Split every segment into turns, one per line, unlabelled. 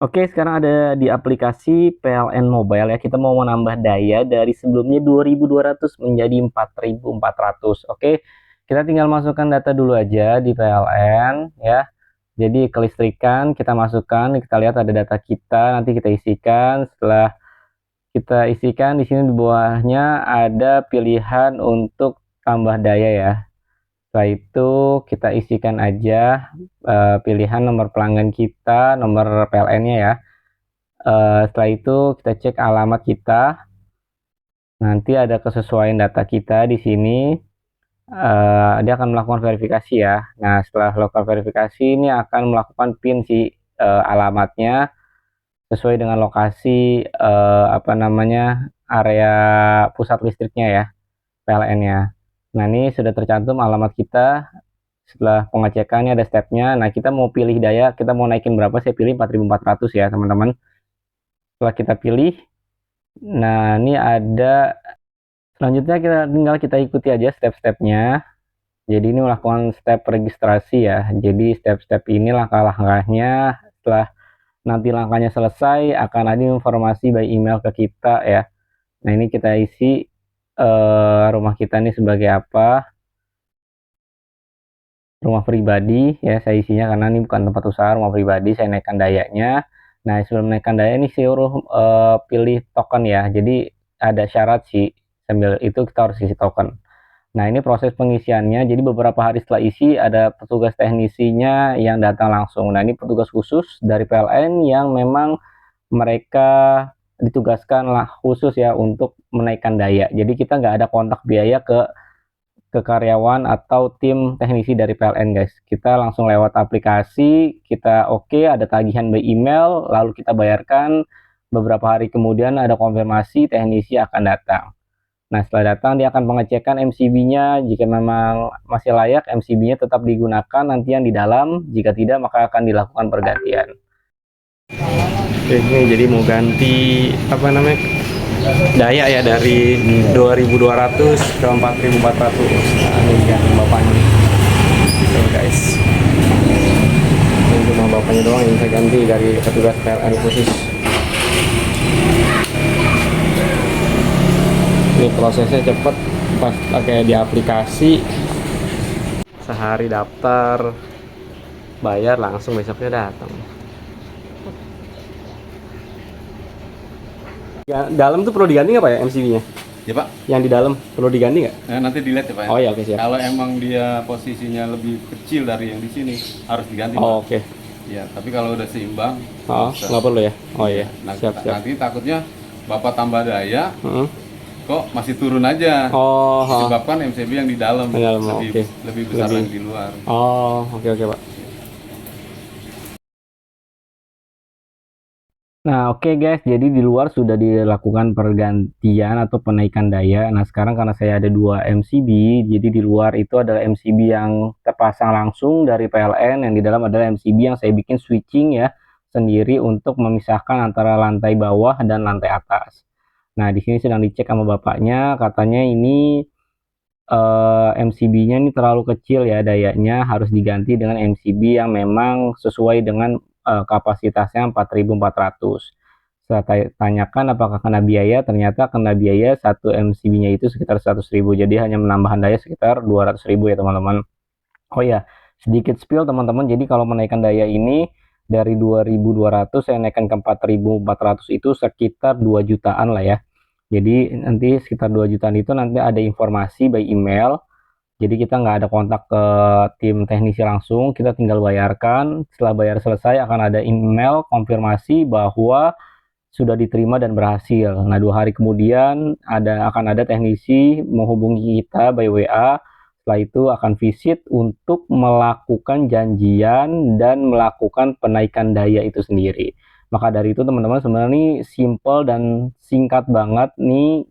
Oke, sekarang ada di aplikasi PLN Mobile ya. Kita mau menambah daya dari sebelumnya 2.200 menjadi 4.400. Oke, kita tinggal masukkan data dulu aja di PLN ya. Jadi kelistrikan kita masukkan, kita lihat ada data kita, nanti kita isikan. Setelah kita isikan di sini di bawahnya ada pilihan untuk tambah daya ya. Setelah itu kita isikan aja pilihan nomor pelanggan kita, nomor PLN-nya ya. Setelah itu kita cek alamat kita. Nanti ada kesesuaian data kita di sini. Dia akan melakukan verifikasi ya. Nah, setelah melakukan verifikasi ini akan melakukan PIN si alamatnya sesuai dengan lokasi apa namanya area pusat listriknya ya, PLN-nya. Nah, ini sudah tercantum alamat kita. Setelah pengecekan ini ada stepnya. Nah, kita mau pilih daya, kita mau naikin berapa? Saya pilih 4.400 ya, teman-teman. Setelah kita pilih, nah ini ada selanjutnya kita ikuti aja step-stepnya. Jadi ini melakukan step registrasi ya. Jadi step-step ini langkah-langkahnya. Setelah nanti langkahnya selesai akan ada informasi by email ke kita ya. Nah ini kita isi rumah kita ini sebagai apa, rumah pribadi ya saya isinya karena ini bukan tempat usaha, rumah pribadi. Saya naikkan dayanya. Nah sebelum naikkan daya ini suruh pilih token ya. Jadi ada syarat sih, sambil itu kita harus isi token. Nah ini proses pengisiannya, jadi beberapa hari setelah isi ada petugas teknisinya yang datang langsung. Nah ini petugas khusus dari PLN yang memang mereka ditugaskan lah khusus ya untuk menaikkan daya. Jadi kita nggak ada kontak biaya ke karyawan atau tim teknisi dari PLN guys. Kita langsung lewat aplikasi, kita oke, ada tagihan by email, lalu kita bayarkan. Beberapa hari kemudian ada konfirmasi teknisi akan datang. Nah, setelah datang dia akan pengecekan MCB-nya. Jika memang masih layak, MCB-nya tetap digunakan nanti yang di dalam. Jika tidak, maka akan dilakukan pergantian. Oke, ini jadi mau ganti apa namanya daya ya dari 2.200 ke 4.400. Nah, ini ganti bapaknya. So guys, ini cuma bapaknya doang yang saya ganti dari petugas PLN khusus. Ini prosesnya cepet, pas pakai di aplikasi sehari daftar bayar langsung besoknya datang. Ya, dalam tuh perlu diganti nggak Pak ya MCB-nya?
Ya Pak,
Yang di dalam perlu diganti nggak?
nanti dilihat ya Pak ya.
Oh ya, oke siap.
Kalau emang dia posisinya lebih kecil dari yang di sini harus diganti Pak.
Oh, oke.
Ya, tapi kalau udah seimbang,
Oh,
bisa.
nggak perlu ya? Oh iya,
Nah,
siap siap.
nanti takutnya Bapak tambah daya,
Hmm.
kok masih turun aja.
Oh,
Disebabkan MCB yang di dalam
di dalam,
lebih
oke.
lebih besar
Lebih.
yang di luar.
Oh, oke oke Pak. Nah, oke guys, jadi di luar sudah dilakukan pergantian atau penaikan daya. Nah, sekarang karena saya ada dua MCB, jadi di luar itu adalah MCB yang terpasang langsung dari PLN, yang di dalam adalah MCB yang saya bikin switching ya sendiri untuk memisahkan antara lantai bawah dan lantai atas. Nah, di sini sedang dicek sama bapaknya, katanya ini MCB-nya ini terlalu kecil ya dayanya, harus diganti dengan MCB yang memang sesuai dengan kapasitasnya 4.400. Setelah tanyakan apakah kena biaya, ternyata kena biaya satu MCB-nya itu sekitar 100.000. Jadi hanya menambahkan daya sekitar 200.000 ya teman-teman. Oh ya, sedikit spill teman-teman. Jadi kalau menaikkan daya ini dari 2.200 saya naikkan ke 4.400 itu sekitar 2 jutaan lah ya. Jadi nanti sekitar 2 jutaan itu nanti ada informasi by email. Jadi kita nggak ada kontak ke tim teknisi langsung, kita tinggal bayarkan. Setelah bayar selesai akan ada email konfirmasi bahwa sudah diterima dan berhasil. Nah, 2 hari kemudian akan ada teknisi menghubungi kita by WA. Setelah itu akan visit untuk melakukan janjian dan melakukan penaikan daya itu sendiri. Maka dari itu teman-teman sebenarnya ini simple dan singkat banget nih,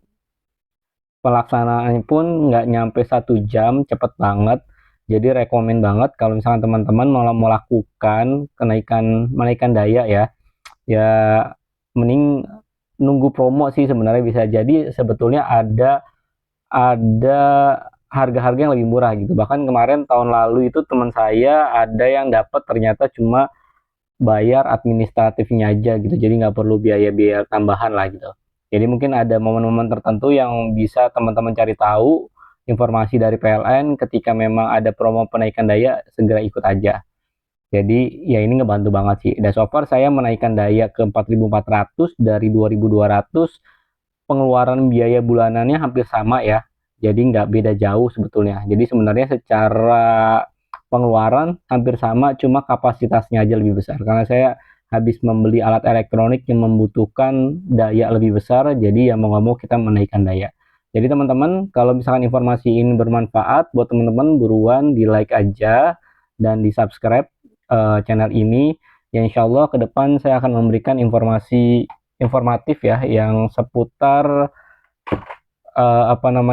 pelaksanaannya pun nggak nyampe 1 jam, cepet banget. Jadi rekomen banget kalau misalkan teman-teman mau melakukan menaikkan daya ya, ya mending nunggu promo sih sebenarnya. Bisa jadi sebetulnya ada harga-harga yang lebih murah gitu. Bahkan kemarin tahun lalu itu teman saya ada yang dapat ternyata cuma bayar administratifnya aja gitu, jadi nggak perlu biaya-biaya tambahan lah gitu. Jadi mungkin ada momen-momen tertentu yang bisa teman-teman cari tahu informasi dari PLN ketika memang ada promo penaikan daya, segera ikut aja. Jadi ya ini ngebantu banget sih. Dan so far saya menaikkan daya ke 4.400 dari 2.200, pengeluaran biaya bulanannya hampir sama ya. Jadi nggak beda jauh sebetulnya. Jadi sebenarnya secara pengeluaran hampir sama, cuma kapasitasnya aja lebih besar. Karena saya habis membeli alat elektronik yang membutuhkan daya lebih besar, jadi ya mau nggak mau kita menaikkan daya. Jadi teman-teman, kalau misalkan informasi ini bermanfaat buat teman-teman, buruan di like aja dan di subscribe channel ini. Ya insya Allah ke depan saya akan memberikan informasi informatif ya, yang seputar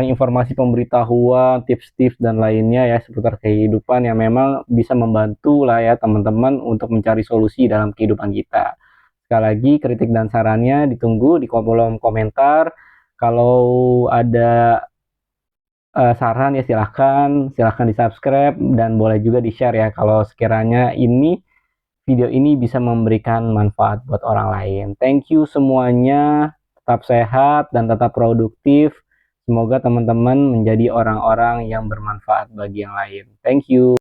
informasi pemberitahuan, tips-tips dan lainnya ya seputar kehidupan yang memang bisa membantu lah ya teman-teman untuk mencari solusi dalam kehidupan kita. Sekali lagi kritik dan sarannya ditunggu di kolom komentar. Kalau ada saran ya silahkan di subscribe dan boleh juga di share ya kalau sekiranya video ini bisa memberikan manfaat buat orang lain. Thank you semuanya, tetap sehat dan tetap produktif. Semoga teman-teman menjadi orang-orang yang bermanfaat bagi yang lain. Thank you.